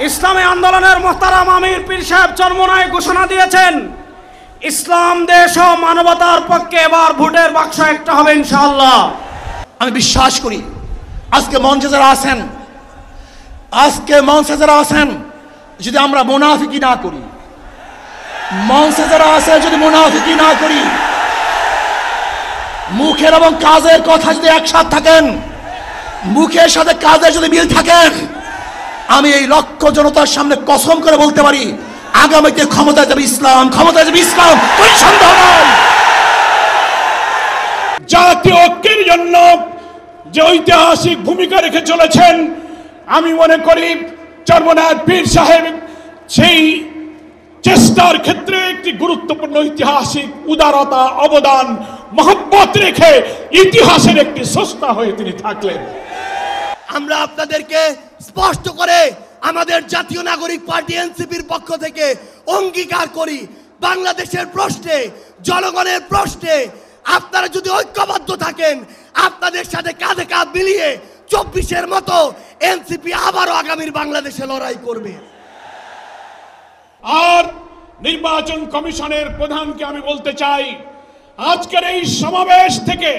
ইসলামী আন্দোলনের মোহতারাম আমির পীর সাহেব চরমোনায় ঘোষণা দিয়েছেন, ইসলাম দেশ ও মানবতার পক্ষে এবার ভোটের বাক্স একটা হবে ইনশাআল্লাহ। আমি বিশ্বাস করি আজকে মঞ্চে যারা আছেন যদি আমরা মুনাফিকি না করি, মঞ্চে যারা আছে যদি মুনাফিকি না করি, মুখের এবং কাজের কথা যদি একসাথে থাকেন, মুখের সাথে কাজের যদি মিল থাকেন, আমি এই লক্ষ জনতার সামনে কসম করে বলতে পারি আগামীতে ক্ষমতায় যাবে ইসলাম, ক্ষমতায় যাবে ইসলাম, কোনো সন্দেহ নাই। জাতীয় ঐক্যের জন্য যে ঐতিহাসিক ভূমিকা রেখে চলেছেন, আমি মনে করি চরমোনায় পীর সাহেব সেই চেষ্টার ক্ষেত্রে একটি গুরুত্বপূর্ণ ঐতিহাসিক উদারতা, অবদান, মহব্বত রেখে ইতিহাসের একটি স্রষ্টা হয়ে তিনি থাকলেন। আমরা আপনাদেরকে স্পষ্ট করে আমাদের জাতীয় নাগরিক পার্টি এনসিপির পক্ষ থেকে অঙ্গীকার করি, বাংলাদেশের প্রশ্নে, জনগণের প্রশ্নে আপনারা যদি ঐক্যবদ্ধ থাকেন, আপনাদের সাথে কাঁধে কাঁধ মিলিয়ে 24-এর মতো এনসিপি আবারও আগামীর বাংলাদেশে লড়াই করবে। আর নির্বাচন কমিশনের প্রধানকে আমি বলতে চাই, আজকের এই সমাবেশ থেকে,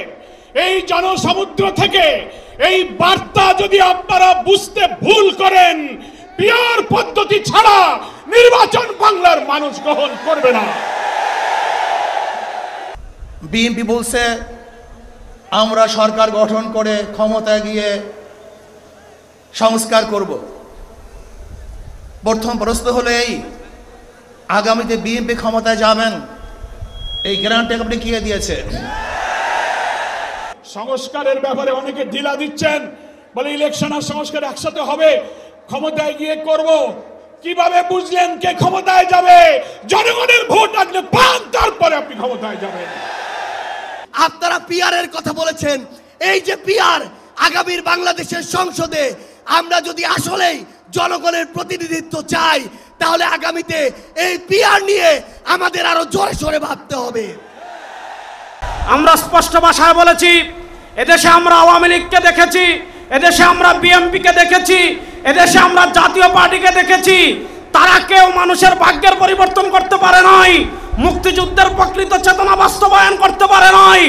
এই জনসমুদ্র থেকে এই বার্তা যদি আপনারা বুঝতে ভুল করেন, পিয়ার পদ্ধতি ছাড়া নির্বাচন বাংলার মানুষ গ্রহণ করবে না। বিএনপি বলছে আমরা সরকার গঠন করে ক্ষমতায় গিয়ে সংস্কার করব। প্রথম প্রশ্ন হলো এই, আগামীতে বিএনপি ক্ষমতায় যাবেন, এই গ্যারান্টি আপনি কে দিয়েছে? সংস্কারের ব্যাপারে অনেকে ঢিলা দিচ্ছেন, বলে ইলেকশন আর সংস্কার একসাথে হবে, ক্ষমতায় গিয়ে করব। কিভাবে বুঝলেন কে ক্ষমতায় যাবে? জনগণের ভোট আসলে পান, তারপরে আপনি ক্ষমতায় যাবেন। আপনারা পিয়ারের কথা বলেছেন, এই যে পিয়ার আগামীর বাংলাদেশের সংসদে আমরা যদি আসলেই জনগণের প্রতিনিধিত্ব চাই, তাহলে আগামীতে এই পিয়ার নিয়ে আমাদের আরো জোরে সোরে ভাবতে হবে। আমরা স্পষ্ট ভাষায় বলেছি, এদেশে আমরা আওয়ামী লীগকে দেখেছি, এদেশে আমরা বিএনপিকে দেখেছি, এদেশে আমরা জাতীয় পার্টিকে দেখেছি, তারা কেউ মানুষের ভাগ্যের পরিবর্তন করতে পারে নাই, মুক্তিযুদ্ধের প্রকৃত চেতনা বাস্তবায়ন করতে পারে নাই।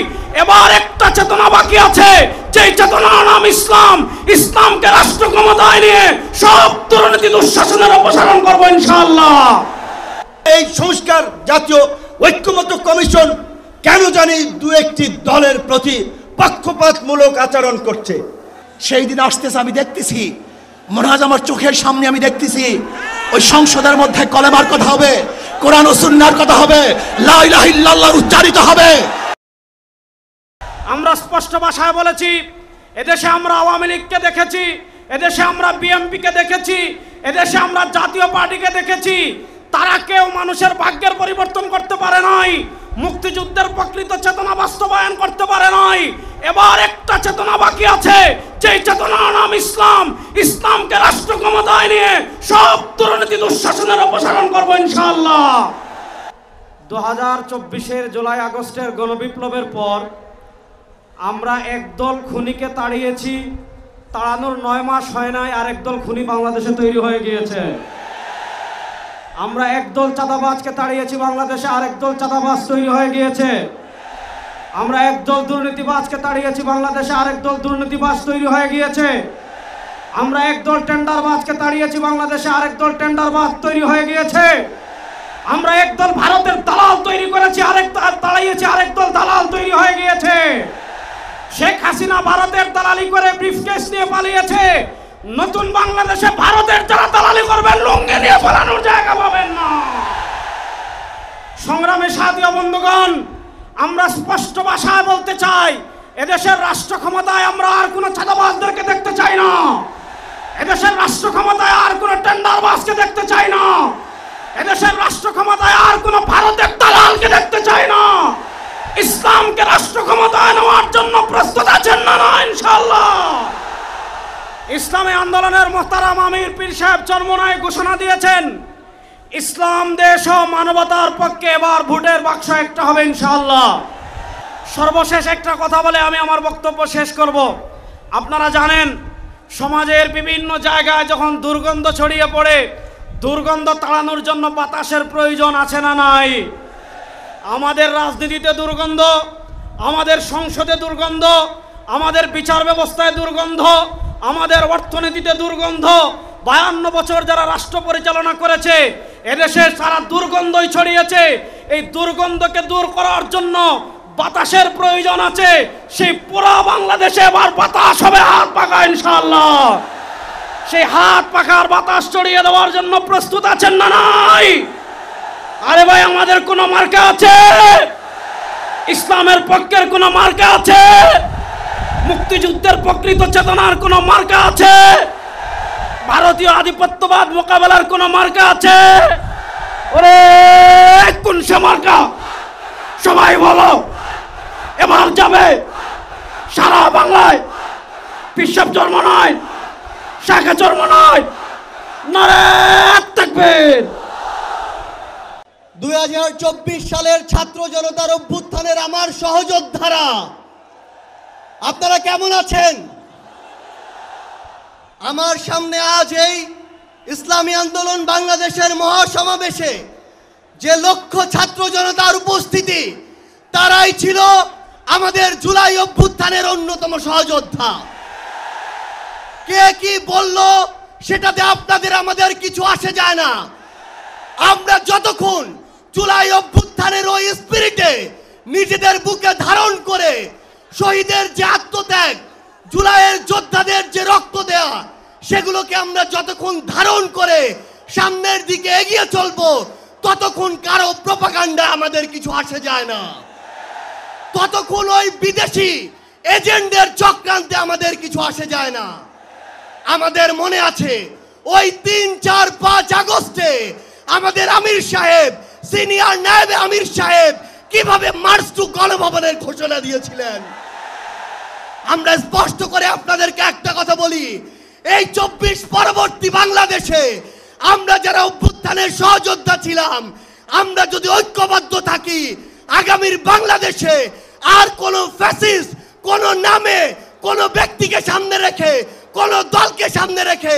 এবার একটা চেতনা বাকি আছে, যেই চেতনার নাম ইসলাম। ইসলামকে রাষ্ট্র ক্ষমতায় নিয়ে সব দুর্নীতি দুঃশাসনের অপসারণ করবো ইনশাআল্লাহ। এই সংস্কার জাতীয় ঐক্যমত্য কমিশন কেন জানি দু একটি দলের প্রতি পক্ষপাতমূলক আচরণ করছে। সেই দিন আসতেছে, আমি দেখতেছি, মনে হয় আমার চোখের সামনে আমি দেখতেছি ওই সংসদের মধ্যে কলেমার কথা হবে, কোরআন ও সুন্নাহর কথা হবে, লা ইলাহা ইল্লাল্লাহ উচ্চারিত হবে। আমরা স্পষ্ট ভাষায় বলেছি, এদেশে আমরা আওয়ামী লীগকে দেখেছি, এদেশে আমরা বিএনপিকে দেখেছি, এদেশে আমরা জাতীয় পার্টিকে দেখেছি, তারা কেউ মানুষের ভাগ্যের পরিবর্তন করতে পারে নাই, মুক্তিযুদ্ধের প্রকৃত চেতনা বাস্তবায়ন করতে পারে নাই। এবার একটা চেতনা বাকি আছে, যেই চেতনার নাম ইসলাম। ইসলামকে রাষ্ট্র ক্ষমতায় নিয়ে সব দুর্নীতি দুঃশাসনের অপসারণ করবো ইনশাআল্লাহ। 2024-এর জুলাই আগস্টের গণবিপ্লবের পর আমরা একদল খুনিকে তাড়িয়েছি, তাড়ানোর 9 মাস হয় নাই আর একদল খুনি বাংলাদেশে তৈরি হয়ে গিয়েছে। আমরা একদল চাঁদাবাজকে তাড়িয়েছি, বাংলাদেশে আরেকদল চাঁদাবাজ তৈরি হয়ে গিয়েছে। আমরা একদল দুর্নীতিবাজকে তাড়িয়েছি, বাংলাদেশে আরেকদল দুর্নীতিবাজ তৈরি হয়ে গিয়েছে। আমরা একদল টেন্ডারবাজকে তাড়িয়েছি, বাংলাদেশে আরেকদল টেন্ডারবাজ তৈরি হয়ে গিয়েছে। আমরা একদল ভারতের দালাল তৈরি করেছি, তাড়িয়েছি, আরেকদল দালাল তৈরি হয়ে গিয়েছে। শেখ হাসিনা ভারতের দালালি করে ব্রিফকেস নিয়ে পালিয়েছে। নতুন বাংলাদেশে ভারতের যারা দালালি করবেন, লুঙ্গি নিয়ে পালানোর জায়গা পাবেন না। সংগ্রামে সাথী বন্ধুগণ, আমরা স্পষ্ট ভাষায় বলতে চাই, এদেশের রাষ্ট্র ক্ষমতায় আমরা আর কোনো চাঁদাবাজদেরকে দেখতে চাই না, এদেশের রাষ্ট্র ক্ষমতায় আর কোনো টেন্ডারবাজকে দেখতে চাই না, এদেশের রাষ্ট্র ক্ষমতায় আর কোনো ভারতের দালালকে দেখতে চাই না। ইসলামকে রাষ্ট্র ক্ষমতায় নেওয়ার জন্য প্রস্তুত আছেন না? ইনশাআল্লাহ। ইসলামী আন্দোলনের মোহতারাম আমির পীর সাহেব চরমোনায় ঘোষণা দিয়েছেন, ইসলাম দেশ ও মানবতার পক্ষে এবার ভোটের বাক্স একটা হবে ইনশাআল্লাহ। সর্বশেষ একটা কথা বলে আমি আমার বক্তব্য শেষ করব। আপনারা জানেন সমাজের বিভিন্ন জায়গায় যখন দুর্গন্ধ ছড়িয়ে পড়ে, দুর্গন্ধ তাড়ানোর জন্য বাতাসের প্রয়োজন আছে না নাই? আমাদের রাজনীতিতে দুর্গন্ধ, আমাদের সংসদে দুর্গন্ধ, আমাদের বিচার ব্যবস্থায় দুর্গন্ধ, আমাদের অর্থনীতিতে দুর্গন্ধ। 52 বছর যারা রাষ্ট্র পরিচালনা করেছে, এদেশে সারা দুর্গন্ধই ছড়িয়েছে। এই দুর্গন্ধকে দূর করার জন্য বাতাসের প্রয়োজন আছে। সেই পুরো বাংলাদেশে এবার বাতাস হবে হাত পাখা ইনশাআল্লাহ। সেই হাত পাখার বাতাস ছড়িয়ে দেওয়ার জন্য প্রস্তুত আছেন না নাই? আরে ভাই, আমাদের কোনো মার্কা আছে? ইসলামের পক্ষের কোনো মার্কা আছে? মুক্তিযুদ্ধের প্রকৃত চেতনার কোনো মার্কা আছে? ভারতীয় আধিপত্যবাদ মোকাবেলার কোনো মার্কা আছে? ওরে কোন সে মার্কা? সবাই বলো, এবার যাবে সারা বাংলায়। পিসাব জন্ম নয়, শাখা জন্ম নয়, নারে তাকবীর। 2024 সালের ছাত্র জনতার অভ্যুত্থানের আমার সহযোদ্ধারা, আপনারা কেমন আছেন? আমার সামনে আজ এই ইসলামী আন্দোলন বাংলাদেশের মহাসমাবেশে যে লক্ষ ছাত্র জনতার উপস্থিতি, তারাই ছিল আমাদের জুলাই অভ্যুত্থানের অন্যতম সহযোদ্ধা। কে কি বলল সেটাতে আপনাদের আমাদের কিছু আসে যায় না। আমরা যতক্ষণ জুলাই অভ্যুত্থানের ওই স্পিরিটে নিজেদের বুকে ধারণ করে শহীদের যে আত্মত্যাগ, জুলাইয়ের যোদ্ধাদের যে রক্ত দেয়া, সেগুলোকে আমরা যতক্ষণ ধারণ করে সামনের দিকে এগিয়ে চলবো, ততক্ষণ কারো প্রপাগান্ডা আমাদের কিছু আসে যায় না। ততক্ষণ ওই বিদেশি এজেন্টদের চক্রান্তে আমাদের কিছু আসে যায় না। আমাদের মনে আছে ওই 3, 4, 5 আগস্টে আমাদের আমির সাহেব, সিনিয়র নায়েবে আমির সাহেব কিভাবে মার্চ টু গণভবনের ঘোষণা দিয়েছিলেন। আমরা স্পষ্ট করে আপনাদেরকে একটা কথা বলি, এই 24 পরবর্তী বাংলাদেশে আমরা যারা অভ্যুত্থানের সহযোদ্ধা ছিলাম, আমরা যদি ঐক্যবদ্ধ থাকি, আগামীর বাংলাদেশে আর কোন ফ্যাসিস্ট কোন নামে কোন ব্যক্তিকে সামনে রেখে, কোন দলকে সামনে রেখে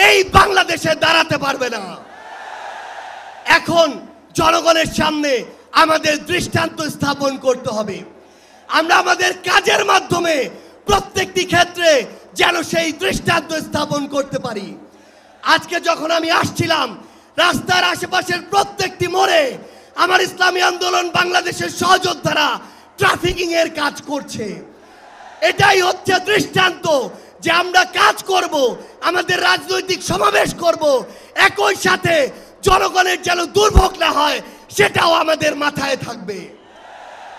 এই বাংলাদেশে দাঁড়াতে পারবে না। এখন জনগণের সামনে আমাদের দৃষ্টান্ত স্থাপন করতে হবে। আমরা আমাদের কাজের মাধ্যমে প্রত্যেকটি ক্ষেত্রে যেন সেই দৃষ্টান্ত স্থাপন করতে পারি। আজকে যখন আমি আসছিলাম, রাস্তার আশেপাশের প্রত্যেকটি মোড়ে আমার ইসলামী আন্দোলন বাংলাদেশের সহযোদ্ধারা ট্রাফিকিং এর কাজ করছে। এটাই হচ্ছে দৃষ্টান্ত যে আমরা কাজ করব, আমাদের রাজনৈতিক সমাবেশ করব, একই সাথে জনগণের যেন দুর্ভোগ না হয় সেটাও আমাদের মাথায় থাকবে।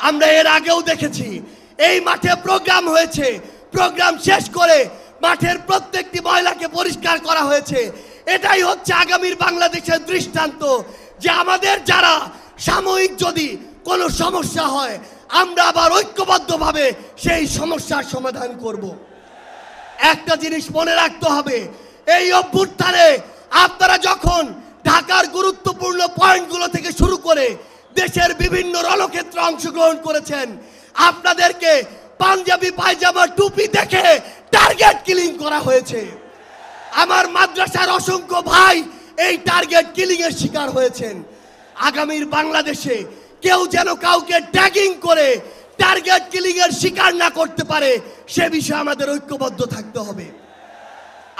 আমরা এর আগেও দেখেছি এই মাঠে প্রোগ্রাম হয়েছে, প্রোগ্রাম শেষ করে মাঠের প্রত্যেকটি ময়লাকে পরিষ্কার করা হয়েছে। এটাই হচ্ছে আগামীর বাংলাদেশের দৃষ্টান্ত যে আমাদের যারা সাময়িক যদি কোনো সমস্যা হয়, আমরা আবার ঐক্যবদ্ধভাবে সেই সমস্যার সমাধান করব। একটা জিনিস মনে রাখতে হবে, এই অভ্যুত্থানে আপনারা যখন ঢাকার গুরুত্বপূর্ণ পয়েন্টগুলো থেকে শুরু করে দেশের বিভিন্ন রণক্ষেত্রে অংশগ্রহণ করেছেন, আপনাদেরকে পাঞ্জাবি পায়জামা টুপি দেখে টার্গেট কিলিং করা হয়েছে। আমার মাদ্রাসার অসংখ্য ভাই এই টার্গেট কিলিং এর শিকার হয়েছেন। আগামীর বাংলাদেশে কেউ যেন কাউকে ট্যাগিং করে টার্গেট কিলিং এর শিকার না করতে পারে, সে বিষয়ে আমাদের ঐক্যবদ্ধ থাকতে হবে।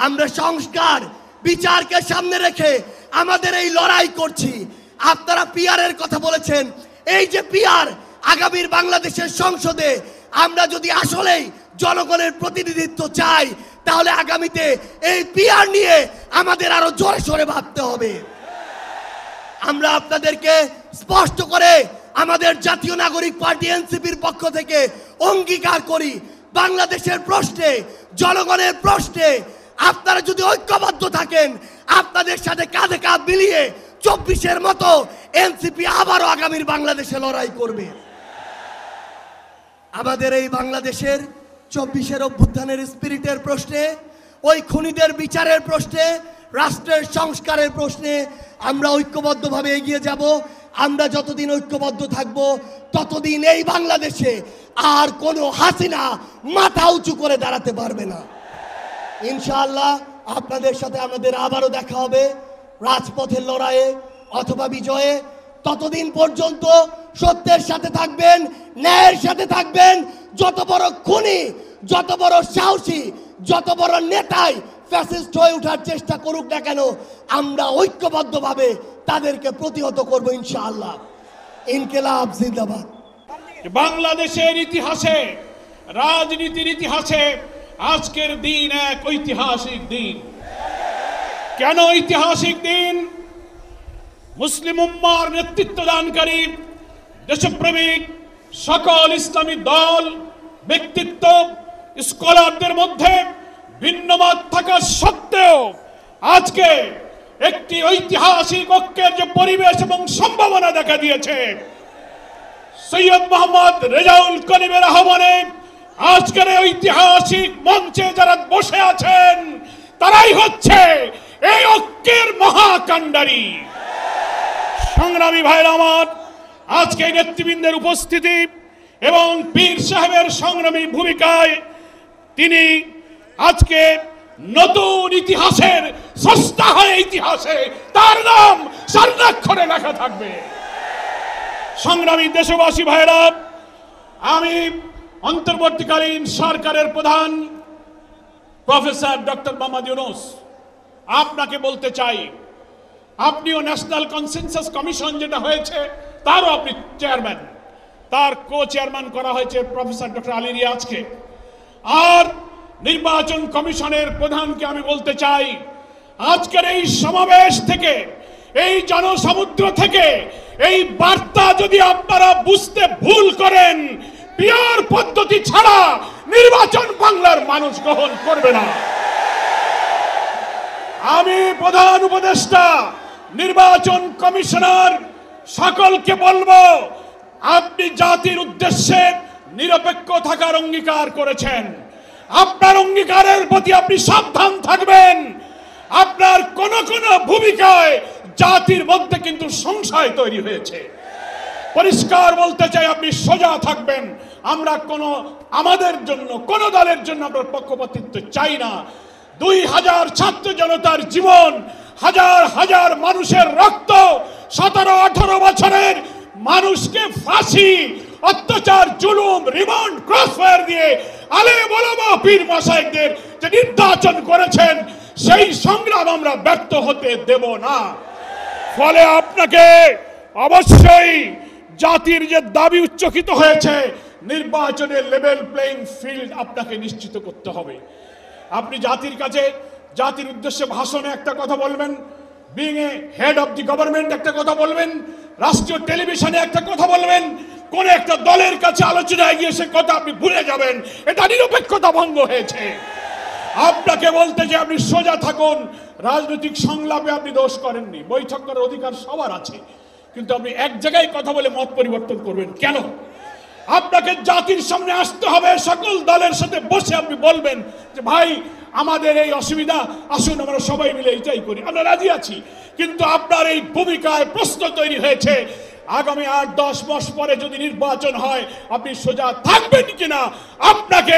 আমরা সংস্কার বিচারকে সামনে রেখে আমাদের এই লড়াই করছি। আপনারা পিআর এর কথা বলেছেন, এই যে পিআর, আগামীর বাংলাদেশের সংসদে আমরা যদি আসলেই জনগণের প্রতিনিধিত্ব চাই, তাহলে আগামীতে এই পিআর নিয়ে আমাদের আরো জোরে সোরে ভাবতে হবে। আমরা আপনাদেরকে স্পষ্ট করে আমাদের জাতীয় নাগরিক পার্টি এনসিপির পক্ষ থেকে অঙ্গীকার করি, বাংলাদেশের প্রশ্নে, জনগণের প্রশ্নে আপনারা যদি ঐক্যবদ্ধ থাকেন, আপনাদের সাথে কাঁধে কাঁধ মিলিয়ে 24-এর মতো এনসিপি আবারও আগামীর বাংলাদেশে লড়াই করবে। আমাদের এই বাংলাদেশের 24-এর অভ্যুত্থানের স্পিরিটের প্রশ্নে, ওই খুনিদের বিচারের প্রশ্নে, রাষ্ট্রের সংস্কারের প্রশ্নে আমরা ঐক্যবদ্ধভাবে এগিয়ে যাব। আমরা যতদিন ঐক্যবদ্ধ থাকব, ততদিন এই বাংলাদেশে আর কোনো হাসিনা মাথা উঁচু করে দাঁড়াতে পারবে না। ইনশাআল্লাহ আপনাদের সাথে আমাদের আবারও দেখা হবে রাজপথের লড়াইয়ে অথবা বিজয়ে। ততদিন পর্যন্ত সত্যের সাথে থাকবেন, ন্যায়ের সাথে থাকবেন। যত বড় খুনি, যত বড় সাহসী, যত বড় নেতাই ফ্যাসিস্ট হয়ে ওঠার চেষ্টা করুক না কেন, আমরা ঐক্যবদ্ধভাবে তাদেরকে প্রতিহত করব ইনশাআল্লাহ। ইনকিলাব জিন্দাবাদ। বাংলাদেশের ইতিহাসে, রাজনীতির ইতিহাসে আজকের দিন এক ঐতিহাসিক দিন। কেন ঐতিহাসিক দিন? মুসলিম উম্মার নেতৃত্বদানকারী দেশপ্রেমিক সকল ইসলামী দল, ব্যক্তিত্ব, স্কলারদের মধ্যে ভিন্নমত থাকা সত্ত্বেও আজকে একটি ঐতিহাসিক ঐক্যের যে পরিবেশ এবং সম্ভাবনা দেখা দিয়েছে, সৈয়দ মোহাম্মদ রেজাউল করিমের আহ্বানে আজকের এই ঐতিহাসিক মঞ্চে যারা বসে আছেন তারাই হচ্ছে এই ঐক্যের মহাকাণ্ডারী। সংগ্রামী ভাইরা আমার, আজকে নেতৃবৃন্দের উপস্থিতি এবং পীর সাহেবের সংগ্রামী ভূমিকায় তিনি আজকে নতুন ইতিহাসের স্রষ্টা হয়ে ইতিহাসে তার নাম স্বর্ণাক্ষরে লেখা থাকবে। সংগ্রামী দেশবাসী ভাইরা, আমি অন্তর্বর্তীকালীন সরকারের প্রধান প্রফেসর ডক্টর মোহাম্মদ ইউনূস আপনাকে বলতে চাই, আপনিও ন্যাশনাল কনসেনসাস কমিশন যেটা হয়েছে তারও আপনি চেয়ারম্যান, তার কো চেয়ারম্যান করা হয়েছে প্রফেসর ডক্টর আলী রিয়াজকে। আর নির্বাচন কমিশনের প্রধানকে আমি বলতে চাই, আজকের এই সমাবেশ থেকে, এই জনসমুদ্র থেকে এই বার্তা যদি আপনারা বুঝতে ভুল করেন, পিওর পদ্ধতি ছাড়া নির্বাচন বাংলার মানুষ গ্রহণ করবে না। আমি প্রধান উপদেষ্টা, নির্বাচন কমিশনার সকলকে বলবো, আপনি জাতির উদ্দেশ্যে নিরপেক্ষ থাকার অঙ্গীকার করেছেন। আপনার অঙ্গীকারের প্রতি আপনি সাবধান থাকবেন। আপনার কোন কোন ভূমিকায় জাতির মধ্যে কিন্তু সংশয় তৈরি হয়েছে। পরিষ্কার বলতে চাই, আপনি সোজা থাকবেন। আমরা আমাদের জন্য, কোন দলের জন্য আমরা পক্ষপাতিত্ব চাই না। 2000 ছাত্র জনতার জীবন, হাজার হাজার মানুষের রক্ত, 17-18 বছরের মানুষকে ফাঁসি, অত্যাচার, জুলুম, রিমান্ড, ক্রসফায়ার দিয়ে আলেম ওলামা পীর মাশায়েখদের যে নির্যাতন করেছেন, সেই সংগ্রাম আমরা ব্যর্থ হতে দেব না। ফলে আপনাকে অবশ্যই জাতির যে দাবি উচ্চকিত হয়েছে, নির্বাচনের লেভেল প্লেইং ফিল্ড আপনাকে নিশ্চিত করতে হবে। আপনি জাতির কাছে, জাতির উদ্দেশ্যে ভাষণে একটা কথা বলবেন, being a head of the government একটা কথা বলবেন, রাষ্ট্রীয় টেলিভিশনে একটা কথা বলবেন, কোন একটা দলের কাছে আলোচনায় গিয়ে সে কথা আপনি ভুলে যাবেন, এটা নিরপেক্ষতা ভঙ্গ হয়েছে। আপনাকে বলতে যে আপনি সোজা থাকুন। রাজনৈতিক সংলাপে আপনি দোষ করেননি, বৈঠক করার অধিকার সবার আছে, কিন্তু আপনি এক জায়গায় কথা বলে মত পরিবর্তন করবেন কেন? আপনাকে জাতির সামনে আসতে হবে, সকল দলের সাথে বসে আপনি বলবেন যে ভাই আমাদের এই অসুবিধা, আসুন আমরা সবাই মিলে এটাই করি, আমরা রাজি আছি। কিন্তু আপনার এই ভূমিকায় প্রশ্ন তৈরি হয়েছে, আগামী 8-10 মাস পরে যদি নির্বাচন হয় আপনি সোজা থাকবেন কিনা? আপনাকে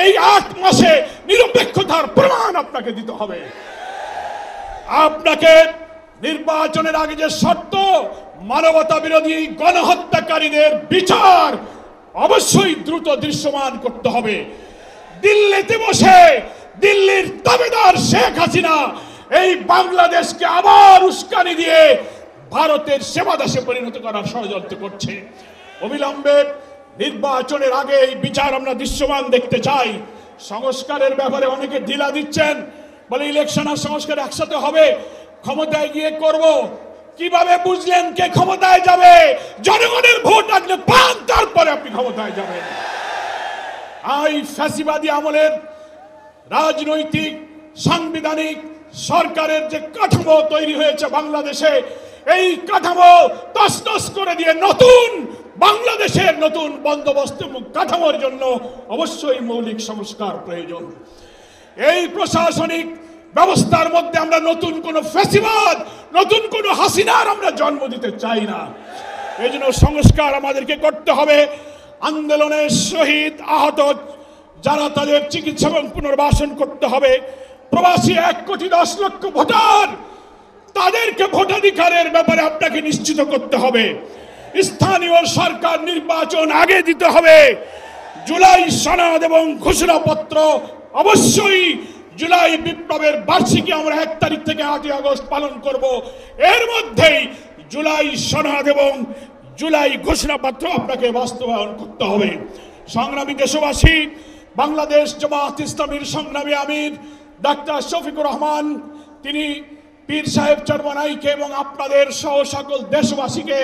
এই 8 মাসে নিরপেক্ষতার প্রমাণ আপনাকে দিতে হবে। আপনাকে নির্বাচনের আগে যে শর্ত, মানবতা বিরোধী গণহত্যাকারীদের বিচার অবশ্যই দ্রুত দৃশ্যমান করতে হবে। দিল্লিতে বসে দিল্লির দাবিদার শেখ হাসিনা এই বাংলাদেশকে আবার উস্কানি দিয়ে ভারতের সেবাদাসে পরিণত করার ষড়যন্ত্র করছে। অবিলম্বে নির্বাচনের আগে এই বিচার আমরা দৃশ্যমান দেখতে চাই। সংস্কারের ব্যাপারে অনেকে ঢিলা দিচ্ছেন, বলে ইলেকশন আর সংস্কার একসাথে হবে, ক্ষমতায় গিয়ে করব। কিভাবে বুঝলেন কে ক্ষমতায় যাবে? জনগণের ভোট আসলে পান, তারপরে আপনি ক্ষমতায় যাবেন। এই ফ্যাসিবাদী আমলের রাজনৈতিক, সাংবিধানিক সরকারের যে কাঠামো তৈরি হয়েছে বাংলাদেশে, এই কাঠামো তছনছ করে দিয়ে নতুন বাংলাদেশের নতুন বন্দোবস্ত কাঠামোর জন্য অবশ্যই মৌলিক সংস্কার প্রয়োজন। এই প্রশাসনিক ব্যবস্থার মধ্যে আমরা নতুন কোন ফ্যাসিবাদ, নতুন কোন হাসিনার আমরা জন্ম দিতে চাই না। এই জন্য সংস্কার আমাদেরকে করতে হবে। আন্দোলনের শহীদ, আহত যারা, তাদের চিকিৎসা এবং পুনর্বাসন করতে হবে। প্রবাসী 1,10,00,000 ভোটার, তাদেরকে ভোটাধিকারের ব্যাপারে আপনাকে নিশ্চিত করতে হবে। স্থানীয় সরকার নির্বাচন আগে দিতে হবে। জুলাই সনদ এবং ঘোষণাপত্র অবশ্যই জুলাই বিপ্লবের বার্ষিকী আমরা 1 তারিখ থেকে 8 আগস্ট পালন করব। এর মধ্যেই জুলাই সনদ এবং জুলাই ঘোষণাপত্র আপনাকে বাস্তবায়ন করতে হবে। সংগ্রামী দেশবাসী, বাংলাদেশ জামাত ইসলামীর সংগ্রামী আমির ডাক্তার শফিকুর রহমান তিনি পীর সাহেব চরমনাইকে এবং আপনাদের সহ সকল দেশবাসীকে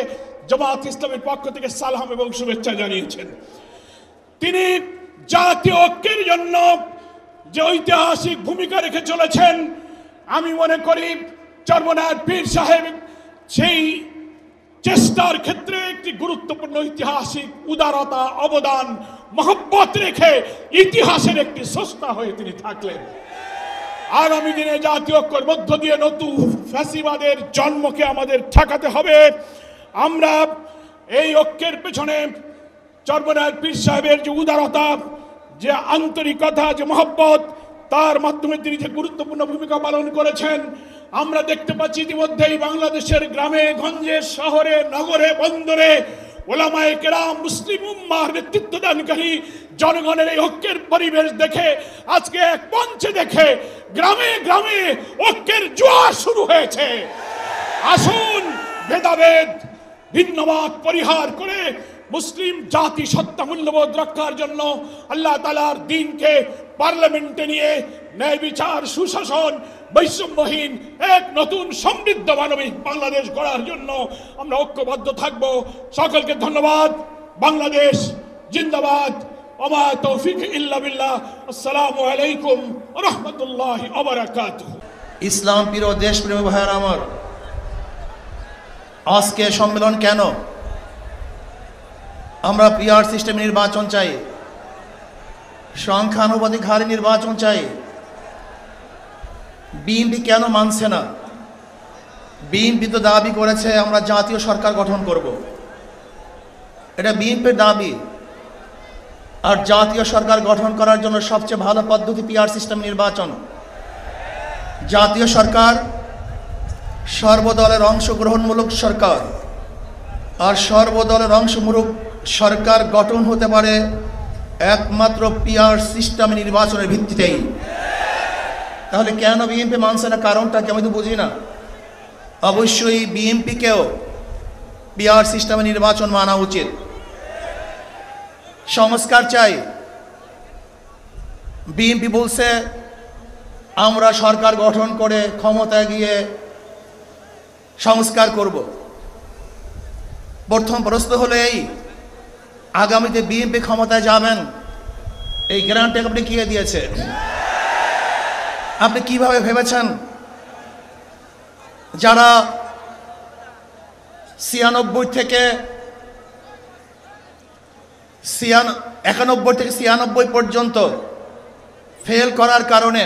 জামাত ইসলামের পক্ষ থেকে সালাম এবং শুভেচ্ছা জানিয়েছেন। তিনি জাতীয় ঐক্যের জন্য যে ঐতিহাসিক ভূমিকা রেখে চলেছেন, আমি মনে করি চরমনায় পীর সাহেব সেই চেষ্টার ক্ষেত্রে একটি গুরুত্বপূর্ণ ঐতিহাসিক উদারতা, অবদান, মহব্বত রেখে ইতিহাসের একটি স্রষ্টা হয়ে তিনি থাকলেন। আগামী দিনে জাতীয় ঐক্যের মধ্য দিয়ে নতুন ফ্যাসিবাদের জন্মকে আমাদের ঠেকাতে হবে। আমরা এই ঐক্যের পেছনে চরমনায় পীর সাহেবের যে উদারতা, যে আন্তরিকতা, যে মহব্বত, তার মাধ্যমে তিনি যে গুরুত্বপূর্ণ ভূমিকা পালন করেছেন আমরা দেখতে পাচ্ছি। ইতিমধ্যেই বাংলাদেশের গ্রামে গঞ্জে, শহরে, নগরে, বন্দরে ওলামায়ে কেরাম, মুসলিম উম্মাহর নেতৃত্বদানকারী জনগণের এই ঐক্যের পরিবেশ দেখে, আজকে এক মঞ্চে দেখে গ্রামে গ্রামে ঐক্যের জোয়ার শুরু হয়েছে। আসুন ভেদাভেদ, ভিন্নমত পরিহার করে মুসলিম জাতি সত্তা মূল্যবোধ রক্ষার জন্য আল্লাহ তাআলার দ্বীনকে পার্লামেন্টে নিয়ে ন্যায় বিচার, সুশাসন, বৈষম্যহীন এক নতুন সমৃদ্ধ মানবিক বাংলাদেশ গড়ার জন্য আমরা ঐক্যবদ্ধ থাকব। সকলকে ধন্যবাদ। বাংলাদেশ জিন্দাবাদ। ওমা তৌফিক ইল্লা বিল্লাহ। আসসালামু আলাইকুম ওয়া রাহমাতুল্লাহি ওয়া বারাকাতুহু। ইসলাম প্রিয় দেশপ্রেমী ভাইয়েরা আমার, আজকে সম্মেলন কেন? আমরা পিআর সিস্টেমে নির্বাচন চাই, সংখ্যানুপাতিক হারে নির্বাচন চাই। বিএনপি কেন মানছে না? বিএনপি তো দাবি করেছে আমরা জাতীয় সরকার গঠন করব, এটা বিএনপির দাবি। আর জাতীয় সরকার গঠন করার জন্য সবচেয়ে ভালো পদ্ধতি পিআর সিস্টেম নির্বাচন। জাতীয় সরকার সর্বদলের অংশগ্রহণমূলক সরকার, আর সর্বদলের অংশমূলক সরকার গঠন হতে পারে একমাত্র পিআর সিস্টেম নির্বাচনের ভিত্তিতেই। তাহলে কেন বিএনপি মানছে না? কারণটা কি আমি তো বুঝি না। অবশ্যই বিএনপিকেও পিআর সিস্টেমে নির্বাচন মানা উচিত। সংস্কার চাই। বিএনপি বলছে আমরা সরকার গঠন করে ক্ষমতায় গিয়ে সংস্কার করব। প্রথম প্রশ্ন হলো এই, আগামীতে বিএনপি ক্ষমতায় যাবেন, এই গ্যারান্টি আপনি কে দিয়েছে? আপনি কিভাবে ভেবেছেন যারা 91 থেকে 96 পর্যন্ত ফেল করার কারণে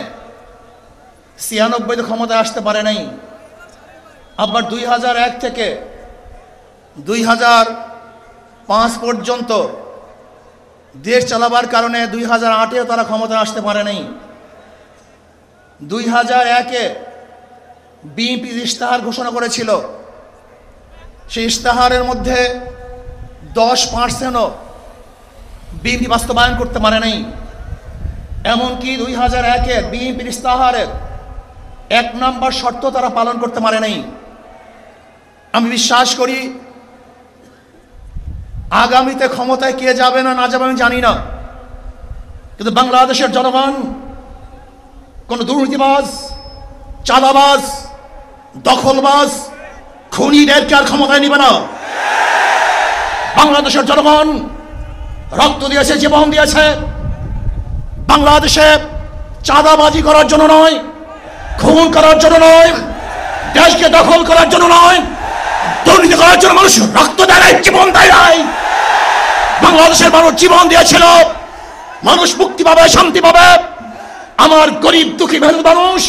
96 ক্ষমতায় আসতে পারে নাই, আবার 2001 থেকে 2005 পর্যন্ত দেশ চালাবার কারণে 2008-এও তারা ক্ষমতায় আসতে পারে নাই। 2001-এ বিএনপি ইশতেহার ঘোষণা করেছিল, সেই ইশতেহারের মধ্যে 10%ও বিএনপি বাস্তবায়ন করতে পারে নাই। এমনকি 2001-এ বিএনপির ইশতেহারের 1 নম্বর শর্ত তারা পালন করতে পারে নাই। আমি বিশ্বাস করি আগামীতে ক্ষমতায় কে যাবে না না যাবে আমি জানি না, কিন্তু বাংলাদেশের জনগণ কোনো দুর্নীতিবাজ, চাঁদাবাজ, দখলবাজ, খুনিদেরকে আর ক্ষমতায় নিবে না। বাংলাদেশের জনগণ রক্ত দিয়েছে, জীবন দিয়েছে বাংলাদেশে চাঁদাবাজি করার জন্য নয়, খুন করার জন্য নয়, দেশকে দখল করার জন্য নয়, দুর্নীতি করার জন্য মানুষ রক্ত দেয়, জীবন দেয়। বাংলাদেশের মানুষ জীবন দিয়েছিল, মানুষ মুক্তি পাবে, শান্তি পাবে। আমার গরিব দুঃখী মেহনত মানুষ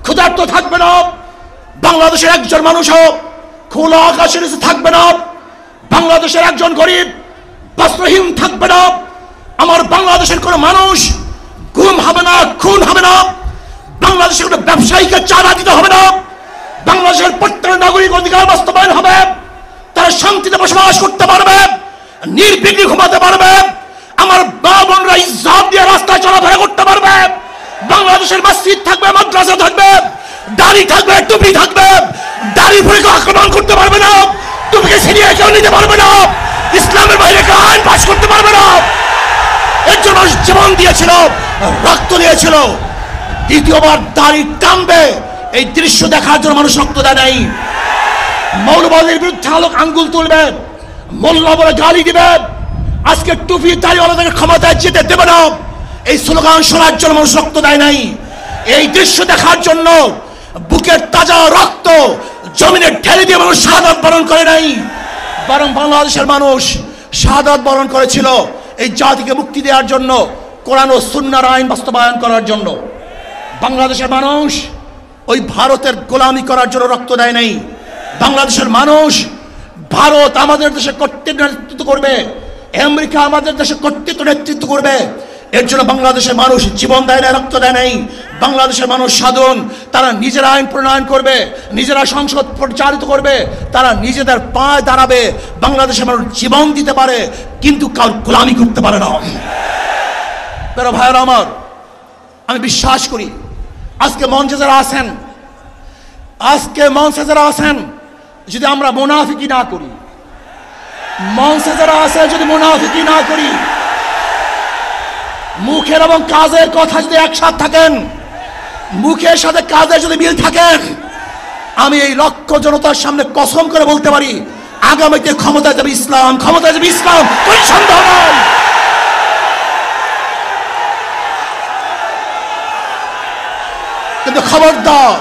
ক্ষুধার্ত থাকবে না। বাংলাদেশের একজন মানুষও খোলা আকাশের নিচে থাকবে না। বাংলাদেশের একজন গরিব বস্ত্রহীন থাকবে না। আমার বাংলাদেশের কোনো মানুষ গুম হবে না, খুন হবে না, বাংলাদেশের কোনো ব্যবসায়ীকে চাঁদা দিতে হবে না। বাংলাদেশের প্রত্যেক নাগরিক অধিকার বাস্তবায়ন হবে, তারা শান্তিতে বসবাস করতে পারবে, নির্বিঘ্নে ঘুমাতে পারবে, আমার মা বোনরা ইজ্জত দিয়ে রাস্তায় চলাফেরা করতে পারবে। বাংলাদেশের মসজিদ থাকবে, মাদ্রাসা থাকবে, দাড়ি থাকবে, টুপি থাকবে, দাড়ি পরে কেউ আক্রমণ করতে পারবে না, টুপিকে ছিনিয়ে কেউ নিতে পারবে না, ইসলামের বাইরে কেউ আইন পাস করতে পারবে না। এর জন্য জীবন দিয়েছিল, রক্ত দিয়েছিল। দ্বিতীয়বার দাড়ি টানবে এই দৃশ্য দেখার জন্য মানুষ রক্ত দেয় নাই। মৌলবাদের বিরুদ্ধে আঙ্গুল তুলবে, মোল্লা বলে গালি দিবে, আজকে টুপি দাড়িওয়ালাদের ক্ষমতায় যেতে দেবে না, এই স্লোগান শোনার জন্য মানুষ রক্ত দেয় নাই। এই দৃশ্য দেখার জন্য বুকের তাজা রক্ত জমিনে ঢেলে দিয়ে মানুষ শাহাদাত বরণ করে নাই, বরং বাংলাদেশের মানুষ শাহাদাত বরণ করেছিল এই জাতিকে মুক্তি দেওয়ার জন্য, কোরআন ও সুন্নাহর আইন বাস্তবায়ন করার জন্য। বাংলাদেশের মানুষ ওই ভারতের গোলামি করার জন্য রক্ত দেয় নাই। বাংলাদেশের মানুষ ভারত আমাদের দেশে কর্তৃত্ব নেতৃত্ব করবে, আমেরিকা আমাদের দেশে কর্তৃত্ব নেতৃত্ব করবে, এর জন্য বাংলাদেশের মানুষ জীবন দেয় না, রক্ত দেয় নাই। বাংলাদেশের মানুষ সাধন, তারা নিজেরা আইন প্রণয়ন করবে, নিজেরা সংসদ পরিচালিত করবে, তারা নিজেদের পায়ে দাঁড়াবে। বাংলাদেশের মানুষ জীবন দিতে পারে, কিন্তু কারো গোলামি করতে পারে না। প্রিয় ভাইয়েরা আমার, আমি বিশ্বাস করি আজকে মঞ্চে যারা আছেন, যদি আমরা মুনাফিকি না করি, মঞ্চে যারা আছে যদি মুনাফিকি না করি, মুখের এবং কাজের কথা যদি একসাথে থাকেন, মুখের সাথে কাজের যদি মিল থাকেন, আমি এই লক্ষ জনতার সামনে কসম করে বলতে পারি আগামীতে ক্ষমতায় যাবে ইসলাম, ক্ষমতায় যাবে ইসলাম, কোনো সন্দেহ নাই। কিন্তু খবরদার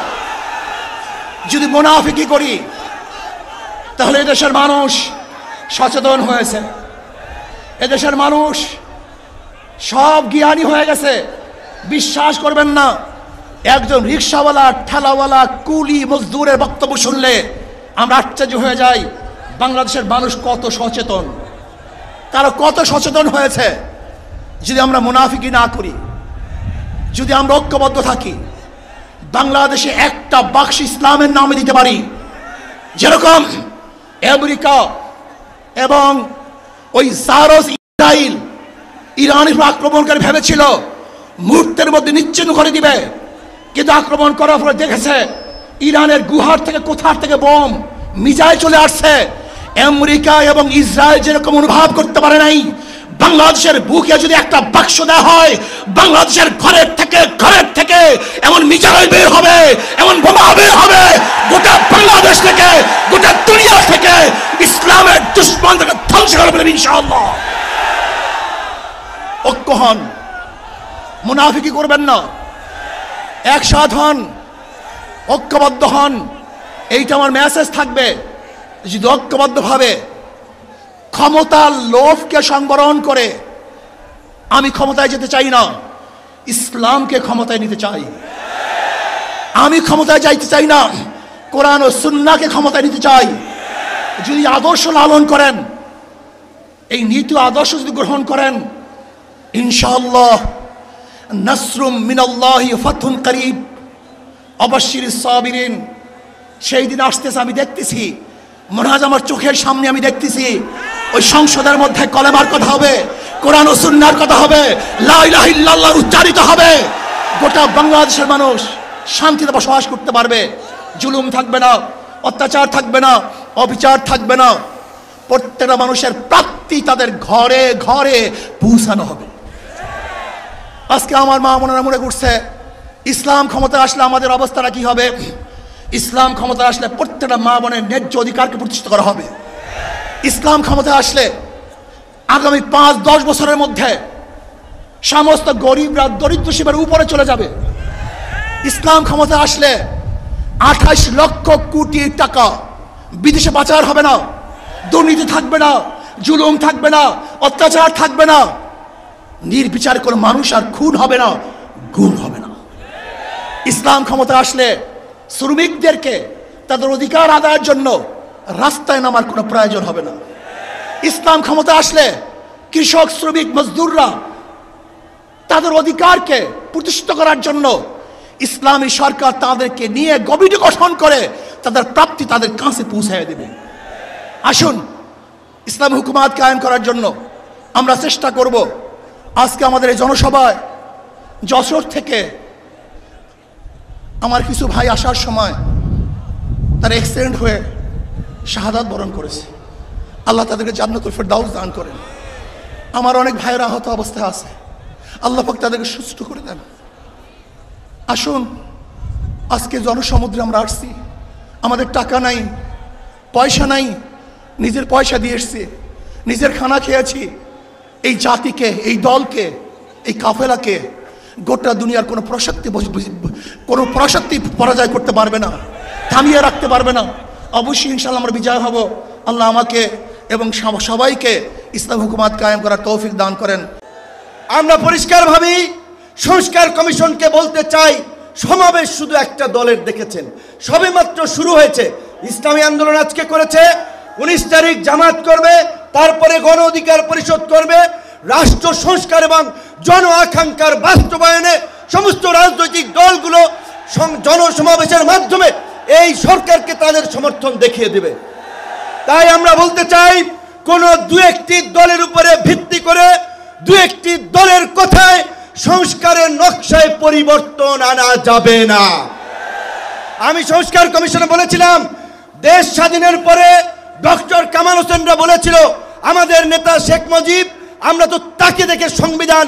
যদি মুনাফিকি করি, তাহলে এদেশের মানুষ সচেতন হয়েছে, এদেশের মানুষ সব জ্ঞানী হয়ে গেছে। বিশ্বাস করবেন না, একজন রিক্সাওয়ালা, ঠেলাওয়ালা, কুলি মজদুরের বক্তব্য শুনলে আমরা আশ্চর্য হয়ে যাই বাংলাদেশের মানুষ কত সচেতন, তারা কত সচেতন হয়েছে। যদি আমরা মুনাফিকি না করি, যদি আমরা ঐক্যবদ্ধ থাকি, বাংলাদেশে একটা বাক্স ইসলামের নামে দিতে পারি। যেরকম আমেরিকা এবং ওই জারস ইসরায়েল ইরানের আক্রমণকারী ভেবেছিল মুহূর্তের মধ্যে নিশ্চিহ্ন করে দিবে, কিন্তু আক্রমণ করার পরে দেখেছে ইরানের গুহার থেকে কোথার থেকে বোম মিসাইল চলে আসছে। আমেরিকা এবং ইসরায়েল যেরকম অনুভব করতে পারে নাই, বাংলাদেশের বুকে যদি একটা বাক্স দেওয়া হয়, বাংলাদেশের ঘরের থেকে এমন মিসাইল বের হবে, এমন বোমা বের হবে, গোটা বাংলাদেশ থেকে, গোটা দুনিয়া থেকে ইসলামের দুশমনদেরকে ধ্বংস করে ফেলবে ইনশাআল্লাহ। ঐক্য হন, মুনাফিকি করবেন না, একসাথ হন, ঐক্যবদ্ধ হন, এইটা আমার মেসেজ থাকবে। যদি ঐক্যবদ্ধভাবে ক্ষমতার লোভকে সংবরণ করে আমি ক্ষমতায় যেতে চাই না, ইসলামকে ক্ষমতায় নিতে চাই। আমি ক্ষমতায় যাইতে চাই না, কোরআন ও সুন্নাহকে ক্ষমতায় নিতে চাই। যদি আদর্শ লালন করেন, এই নীতি আদর্শ যদি গ্রহণ করেন, ইনশাআল্লাহ নাসরুম মিনাল্লাহি ফাতহুন করিব অবাশশিরিস সাবিরিন। সেই দিন আসতেছে, আমি দেখতেছি, মনে হয় আমার চোখের সামনে আমি দেখতেছি ওই সংসদের মধ্যে কলেমার কথা হবে, কোরআন ও সুন্নাহর কথা হবে, লা ইলাহা ইল্লাল্লাহ উচ্চারিত হবে। গোটা বাংলাদেশের মানুষ শান্তিতে বসবাস করতে পারবে, জুলুম থাকবে না, অত্যাচার থাকবে না, অবিচার থাকবে না। প্রত্যেকটা মানুষের প্রাপ্তি তাদের ঘরে ঘরে পৌঁছানো হবে। আজকে আমার মা বোনেরা মনে করছে ইসলাম ক্ষমতায় আসলে আমাদের অবস্থাটা কি হবে। ইসলাম ক্ষমতায় আসলে প্রত্যেকটা মা বোনের ন্যায্য অধিকারকে প্রতিষ্ঠিত করা হবে। ইসলাম ক্ষমতায় আসলে আগামী 5-10 বছরের মধ্যে সমস্ত গরিবরা দরিদ্র সীমার উপরে চলে যাবে। ইসলাম ক্ষমতায় আসলে 28 লক্ষ কোটি টাকা বিদেশে পাচার হবে না, দুর্নীতি থাকবে না, জুলুম থাকবে না, অত্যাচার থাকবে না, নির্বিচার কোনো মানুষ আর খুন হবে না, গুম হবে না। ইসলাম ক্ষমতায় আসলে শ্রমিকদেরকে তাদের অধিকার আদায়ের জন্য রাস্তায় নামার কোনো প্রয়োজন হবে না। ইসলাম ক্ষমতা আসলে কৃষক, শ্রমিক, মজদুররা তাদের অধিকারকে প্রতিষ্ঠিত করার জন্য ইসলামী সরকার তাদেরকে নিয়ে কমিটি গঠন করে তাদের প্রাপ্তি তাদের কাছে পৌঁছায় দেবে। আসুন ইসলামী হুকুমাত কায়েম করার জন্য আমরা চেষ্টা করব। আজকে আমাদের এই জনসভায় যশোর থেকে আমার কিছু ভাই আসার সময় তার অ্যাক্সিডেন্ট হয়ে শাহাদাত বরণ করেছে। আল্লাহ তাদেরকে জান্নাতুল ফেরদাউস দান করেন। আমার অনেক ভাইয়েরা আহত অবস্থায় আছে, আল্লাহ পাক তাদেরকে সুস্থ করে দেন। আসুন আজকে জনসমুদ্রে আমরা আসছি, আমাদের টাকা নাই, পয়সা নাই, নিজের পয়সা দিয়ে এসছি, নিজের খানা খেয়েছি। এই জাতিকে, এই দলকে, এই কাফেলাকে গোটা দুনিয়ার কোনো প্রশক্তি পরাজয় করতে পারবে না, থামিয়ে রাখতে পারবে না। অবশ্যই ইনশাআল্লাহ আমরা বিজয় হব। আল্লাহ আমাকে এবং সবাইকে ইসলাম হুকুমাত কায়েম করার তৌফিক দান করেন। আমরা পরিষ্কারভাবেই সংস্কার কমিশনকে বলতে চাই, সমাবেশ শুধু একটা দলের দেখেছেন, সবেমাত্র শুরু হয়েছে। ইসলামী আন্দোলন আজকে করেছে, 19 তারিখ জামাত করবে, তারপরে গণ অধিকার পরিষদ করবে। রাষ্ট্র সংস্কার এবং জন আকাঙ্ক্ষার বাস্তবায়নে সমস্ত রাজনৈতিক দলগুলো জনসমাবেশের মাধ্যমে এই সরকারকে তাদের সমর্থন দেখিয়ে দেবে। তাই আমরা বলতে চাই, কোন দু একটি দলের উপরে ভিত্তি করে, দু একটি দলের কথায় সংস্কারের নকশায় পরিবর্তন আনা যাবে না। আমি সংস্কার কমিশনে বলেছিলাম, দেশ স্বাধীনের পরে ডক্টর কামাল হোসেনরা বলেছিল আমাদের নেতা শেখ মুজিব, আমরা তো তাকে দেখে সংবিধান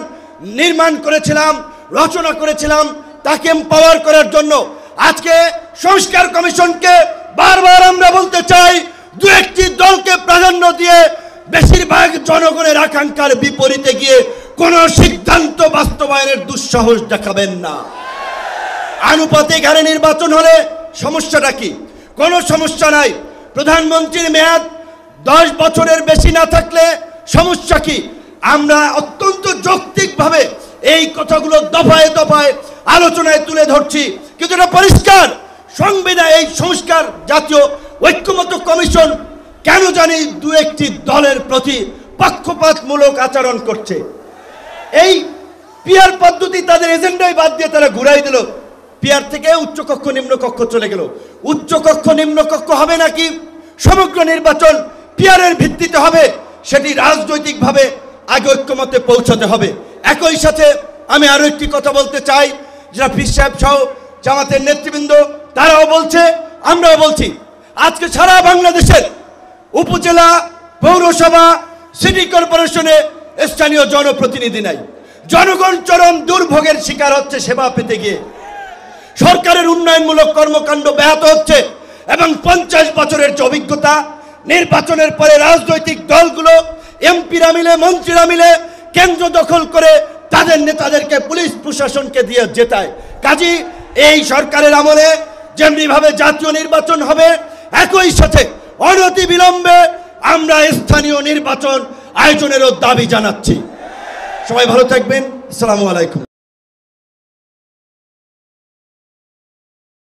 নির্মাণ করেছিলাম, রচনা করেছিলাম তাকে এম্পাওয়ার করার জন্য। আজকে সংস্কার কমিশনকে বারবার আমরা বলতে চাই, দু একটি দলকে প্রাধান্য দিয়ে বেশিরভাগ জনগণের আকাঙ্ক্ষার বিপরীতে গিয়ে কোন সিদ্ধান্ত বাস্তবায়নের দুঃসাহস দেখাবেন না। আনুপাতিক হারে নির্বাচন হলে সমস্যাটা কি? কোনো সমস্যা নাই। প্রধানমন্ত্রীর মেয়াদ 10 বছরের বেশি না থাকলে সমস্যা কি? আমরা অত্যন্ত যৌক্তিকভাবে এই কথাগুলো দফায় দফায় আলোচনায় তুলে ধরছি, কিন্তু এটা পরিষ্কার সংবিধান, এই সংস্কার জাতীয় ঐক্যমত্য কমিশন কেন জানি দু একটি দলের প্রতি পক্ষপাতমূলক আচরণ করছে। এই পিয়ার পদ্ধতি তাদের এজেন্ডায় বাদ দিয়ে তারা ঘুরাই দিল। পিয়ার থেকে উচ্চকক্ষ নিম্নকক্ষ চলে গেল। উচ্চকক্ষ নিম্নকক্ষ হবে নাকি সমগ্র নির্বাচন পিয়ারের ভিত্তিতে হবে, সেটি রাজনৈতিকভাবে আগে ঐক্যমতে পৌঁছাতে হবে। একই সাথে আমি আরো একটি কথা বলতে চাই, যারা পীর সাহেব সহ জামাতের নেতৃবৃন্দ তারাও বলছে, আমরাও বলছি, আজকে সারা বাংলাদেশের উপজেলা, পৌরসভা, সিটি কর্পোরেশনে স্থানীয় জনপ্রতিনিধি নাই। জনগণ চরম দুর্ভোগের শিকার হচ্ছে সেবা পেতে গিয়ে। সরকারের উন্নয়নমূলক কর্মকাণ্ড ব্যাহত হচ্ছে এবং 50 বছরের যে অভিজ্ঞতা, নির্বাচনের পরে রাজনৈতিক দলগুলো, এমপিরা মিলে, মন্ত্রীরা মিলে কেন্দ্র দখল করে তাদের নেতাদেরকে পুলিশ প্রশাসনকে দিয়ে জেতায়। কাজী এই সরকারের আমলে যেমনিভাবে জাতীয় নির্বাচন হবে, একই সাথে অনতি বিলম্বে আমরা স্থানীয় নির্বাচন আয়োজনেরও দাবি জানাচ্ছি। সবাই ভালো থাকবেন। আসসালামু আলাইকুম।